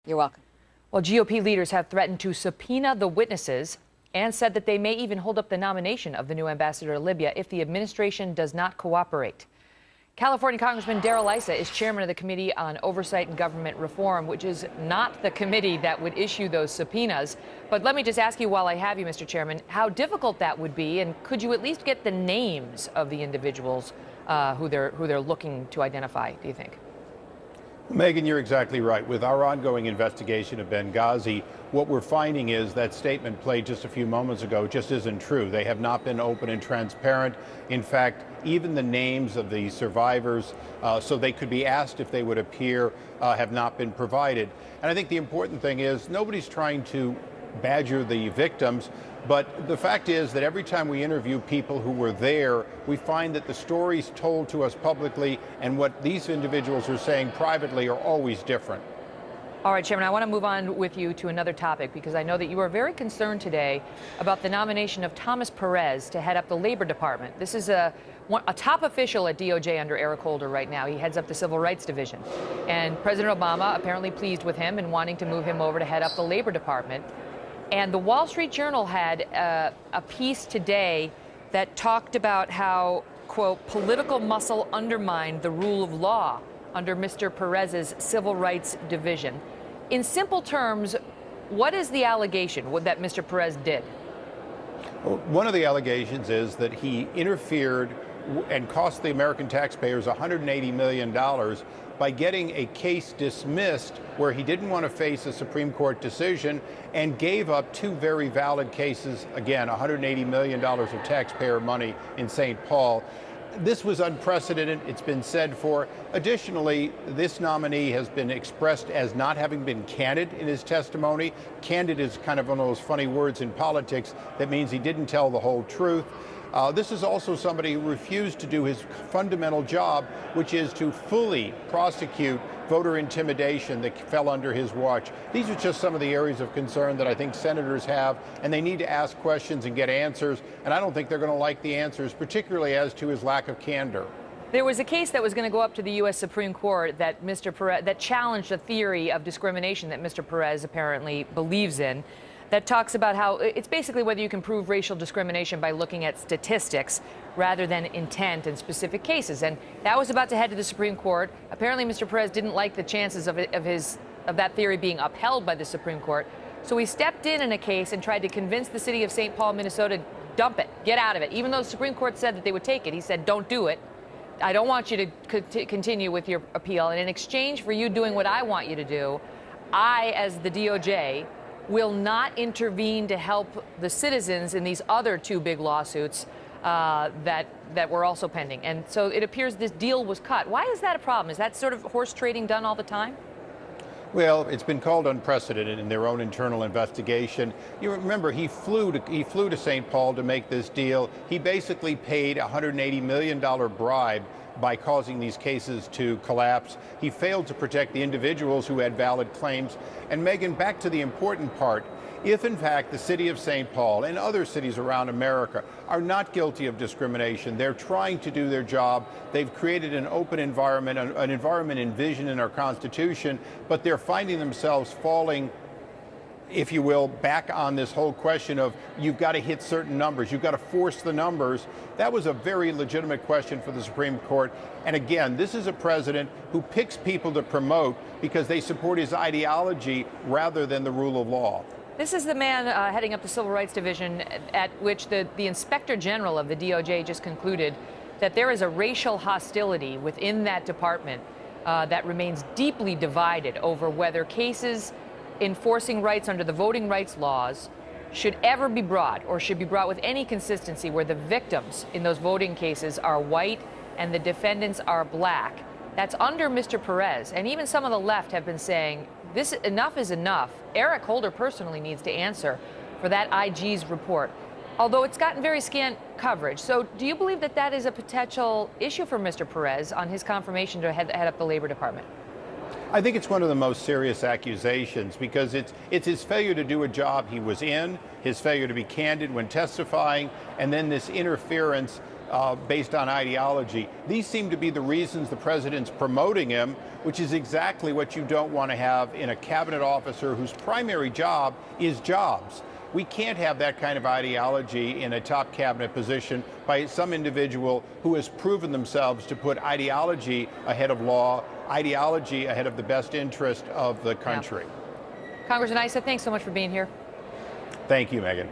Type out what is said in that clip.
You're welcome. Well, GOP leaders have threatened to subpoena the witnesses and said that they may even hold up the nomination of the new ambassador to Libya if the administration does not cooperate. California Congressman Darrell Issa is chairman of the Committee on Oversight and Government Reform, which is not the committee that would issue those subpoenas. But let me just ask you while I have you, Mr. Chairman, how difficult that would be, and could you at least get the names of the individuals who they're looking to identify, do you think? Megan, you're exactly right. With our ongoing investigation of Benghazi, what we're finding is that statement played just a few moments ago just isn't true. They have not been open and transparent. In fact, even the names of the survivors, so they could be asked if they would appear, have not been provided. And I think the important thing is nobody's trying to badger the victims, but the fact is that every time we interview people who were there, we find that the stories told to us publicly and what these individuals are saying privately are always different. All right, Chairman, I want to move on with you to another topic because I know that you are very concerned today about the nomination of Thomas Perez to head up the Labor Department. This is a top official at DOJ under Eric Holder right now. He heads up the Civil Rights Division. And President Obama apparently pleased with him and wanting to move him over to head up the Labor Department. And the Wall Street Journal had a piece today that talked about how, quote, political muscle undermined the rule of law under Mr. Perez's Civil Rights Division. In simple terms, what is the allegation that Mr. Perez did? Well, one of the allegations is that he interfered and cost the American taxpayers $180 million by getting a case dismissed where he didn't want to face a Supreme Court decision and gave up two very valid cases, again, $180 million of taxpayer money in St. Paul. This was unprecedented. It's been said for. Additionally, this nominee has been expressed as not having been candid in his testimony. Candid is kind of one of those funny words in politics that means he didn't tell the whole truth. This is also somebody who refused to do his fundamental job, which is to fully prosecute voter intimidation that fell under his watch. These are just some of the areas of concern that I think senators have, and they need to ask questions and get answers, and I don't think they're going to like the answers, particularly as to his lack of candor. There was a case that was going to go up to the U.S. Supreme Court that Mr. Perez, that challenged a theory of discrimination that Mr. Perez apparently believes in, that talks about how it's basically whether you can prove racial discrimination by looking at statistics rather than intent in specific cases. And that was about to head to the Supreme Court. Apparently, Mr. Perez didn't like the chances of that theory being upheld by the Supreme Court. So he stepped in a case and tried to convince the city of St. Paul, Minnesota, dump it, get out of it. Even though the Supreme Court said that they would take it, he said, don't do it. I don't want you to continue with your appeal. And in exchange for you doing what I want you to do, I, as the DOJ, will not intervene to help the citizens in these other two big lawsuits that were also pending. And so it appears this deal was cut. Why is that a problem? Is that sort of horse trading done all the time? Well, it's been called unprecedented in their own internal investigation. You remember, he flew to St. Paul to make this deal. He basically paid a $180 million bribe by causing these cases to collapse. He failed to protect the individuals who had valid claims. And Megan, back to the important part. If, in fact, the city of St. Paul and other cities around America are not guilty of discrimination, they're trying to do their job, they've created an open environment, an environment envisioned in our Constitution, but they're finding themselves falling, if you will, back on this whole question of you've got to hit certain numbers, you've got to force the numbers. That was a very legitimate question for the Supreme Court. And again, this is a president who picks people to promote because they support his ideology rather than the rule of law. This is the man heading up the Civil Rights Division at which the Inspector General of the DOJ just concluded that there is a racial hostility within that department that remains deeply divided over whether cases enforcing rights under the voting rights laws should ever be brought or should be brought with any consistency where the victims in those voting cases are white and the defendants are black. That's under Mr. Perez. And even some of the left have been saying, this enough is enough. Eric Holder personally needs to answer for that IG's report, although it's gotten very scant coverage. So do you believe that that is a potential issue for Mr. Perez on his confirmation to head up the Labor Department? I think it's one of the most serious accusations because it's his failure to do a job he was in, his failure to be candid when testifying, and then this interference based on ideology. These seem to be the reasons the president's promoting him, which is exactly what you don't want to have in a cabinet officer whose primary job is jobs. We can't have that kind of ideology in a top cabinet position by some individual who has proven themselves to put ideology ahead of law, ideology ahead of the best interest of the country. Yeah. Congressman Issa, thanks so much for being here. Thank you, Megyn.